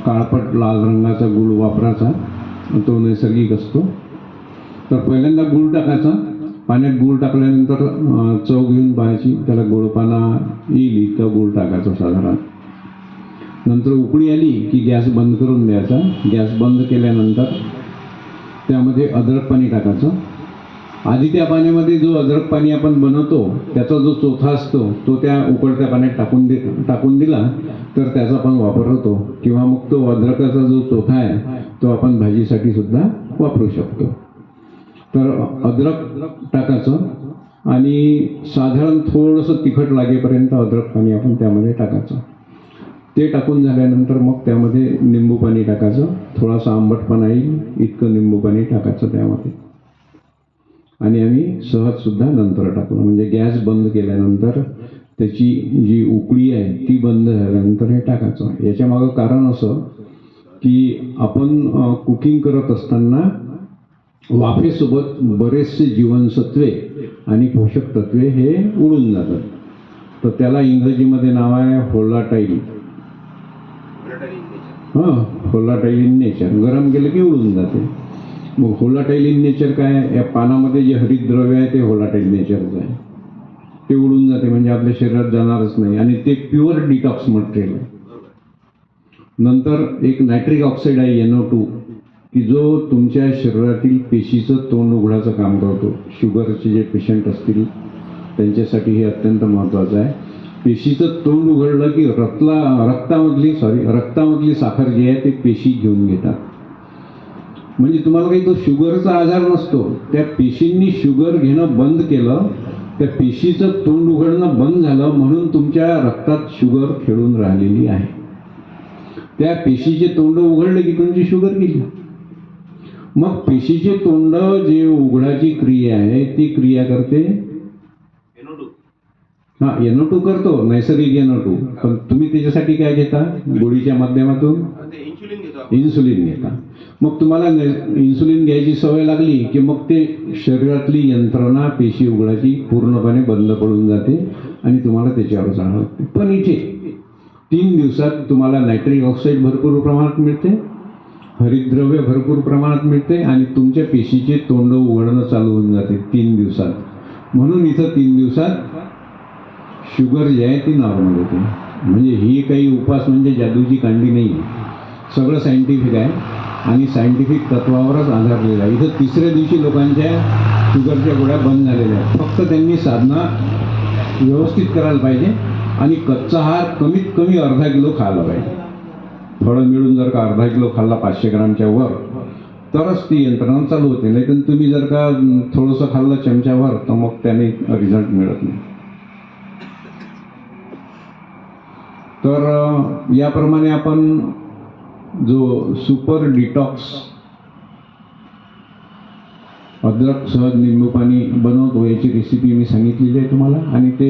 काळपट लाल रंगाचा गूळ वापरायचा, तो नैसर्गिक असतो. तर पहिल्यांदा गूळ टाकायचा. पाण्यात गूळ टाकल्यानंतर चव घेऊन पाहायची, त्याला गोडपाना येईल इतका गूळ टाकायचा साधारण. नंतर उकळी आली की गॅस बंद करून द्यायचा. गॅस बंद केल्यानंतर त्यामध्ये अद्रक पाणी टाकायचं. आधी त्या पाण्यामध्ये जो अद्रक पाणी आपण बनवतो त्याचा जो चोथा असतो तो त्या उकळत्या पाण्यात टाकून दिला तर त्याचा पण वापर होतो. किंवा मग तो अद्रकाचा जो चोथा आहे तो आपण भाजीसाठी सुद्धा वापरू शकतो. तर अद्रक टाकायचं आणि साधारण थोडंसं तिखट लागेपर्यंत अद्रक पाणी आपण त्यामध्ये टाकायचं. ते टाकून झाल्यानंतर मग त्यामध्ये निंबू पाणी टाकायचं. थोडासा आंबटपणा येईल इतकं निंबू पाणी टाकायचं त्यामध्ये. आणि आम्ही सहजसुद्धा नंतर टाकलं, म्हणजे गॅस बंद केल्यानंतर त्याची जी उकळी आहे ती बंद झाल्यानंतर हे टाकायचं. याच्यामागं कारण असं की आपण कुकिंग करत असताना वाफेसोबत बरेचसे जीवनसत्वे आणि पोषक तत्वे हे उडून जातात. तर त्याला इंग्रजीमध्ये नाव आहे व्होलाटाईल. Volatile in nature. गरम केलं की उडून जाते. मग व्होलाटाईल इन नेचर काय? या पानामध्ये जे हरितद्रव्य आहे ते व्होलाटाईल नेचरचं आहे. ते उडून जाते, म्हणजे आपल्या शरीरात जाणारच नाही आणि ते प्युअर डिटॉक्स मटेरियल आहे. नंतर एक नायट्रिक ऑक्साईड आहे NO2 की जो तुमच्या शरीरातील पेशीचं तोंड उघडायचं काम करतो. शुगरचे जे पेशंट असतील त्यांच्यासाठी हे अत्यंत महत्त्वाचं आहे. पेशीचं तोंड उघडलं की रक्तामधली साखर जी आहे ते पेशी घेऊन घेतात. म्हणजे तुम्हाला काही तो शुगरचा आजार नसतो, त्या पेशींनी शुगर घेणं बंद केलं, त्या पेशीचं तोंड उघडणं बंद झालं म्हणून तुमच्या रक्तात शुगर खेळून राहिलेली आहे. त्या पेशीचे तोंड उघडले की तुमची शुगर गेली. मग पेशीचे तोंड जे उघडाची क्रिया आहे ती क्रिया करते NO2 करतो, नैसर्गिक NO2. पण तुम्ही त्याच्यासाठी काय घेता? गोळीच्या माध्यमातून इन्सुलिन घेता. मग तुम्हाला इन्सुलिन घ्यायची सवय लागली की मग ते शरीरातली यंत्रणा पेशी उघडाची पूर्णपणे बंद पडून जाते आणि तुम्हाला त्याच्यावर जाणं लागते. पण इथे 3 दिवसात तुम्हाला नायट्रिक ऑक्साईड भरपूर प्रमाणात मिळते, हरितद्रव्य भरपूर प्रमाणात मिळते आणि तुमच्या पेशीचे तोंड उघडणं चालू होऊन जाते 3 दिवसात. म्हणून इथं 3 दिवसात शुगर जी आहे ती नॉर्मल होते. म्हणजे ही काही उपास म्हणजे जादूची कांडी नाही आहे. सगळं सायंटिफिक आहे आणि सायंटिफिक तत्वावरच आधारलेलं आहे. इथं 3ऱ्या दिवशी लोकांच्या शुगरच्या गोळ्या बंद झालेल्या आहेत. फक्त त्यांनी साधना व्यवस्थित करायला पाहिजे आणि कच्चा आहार कमीत कमी अर्धा किलो खायला पाहिजे. फळं मिळून जर का अर्धा किलो खाल्ला 500 ग्रामच्या वर तरच ती यंत्रणा चालू होते. नाही तर तुम्ही जर का थोडंसं खाल्लं चमच्यावर तर मग त्याने रिझल्ट मिळत नाही. तर याप्रमाणे आपण जो सुपर डिटॉक्स अद्रक सहज निंबू पाणी बनवतो याची रेसिपी मी सांगितलेली आहे तुम्हाला. आणि ते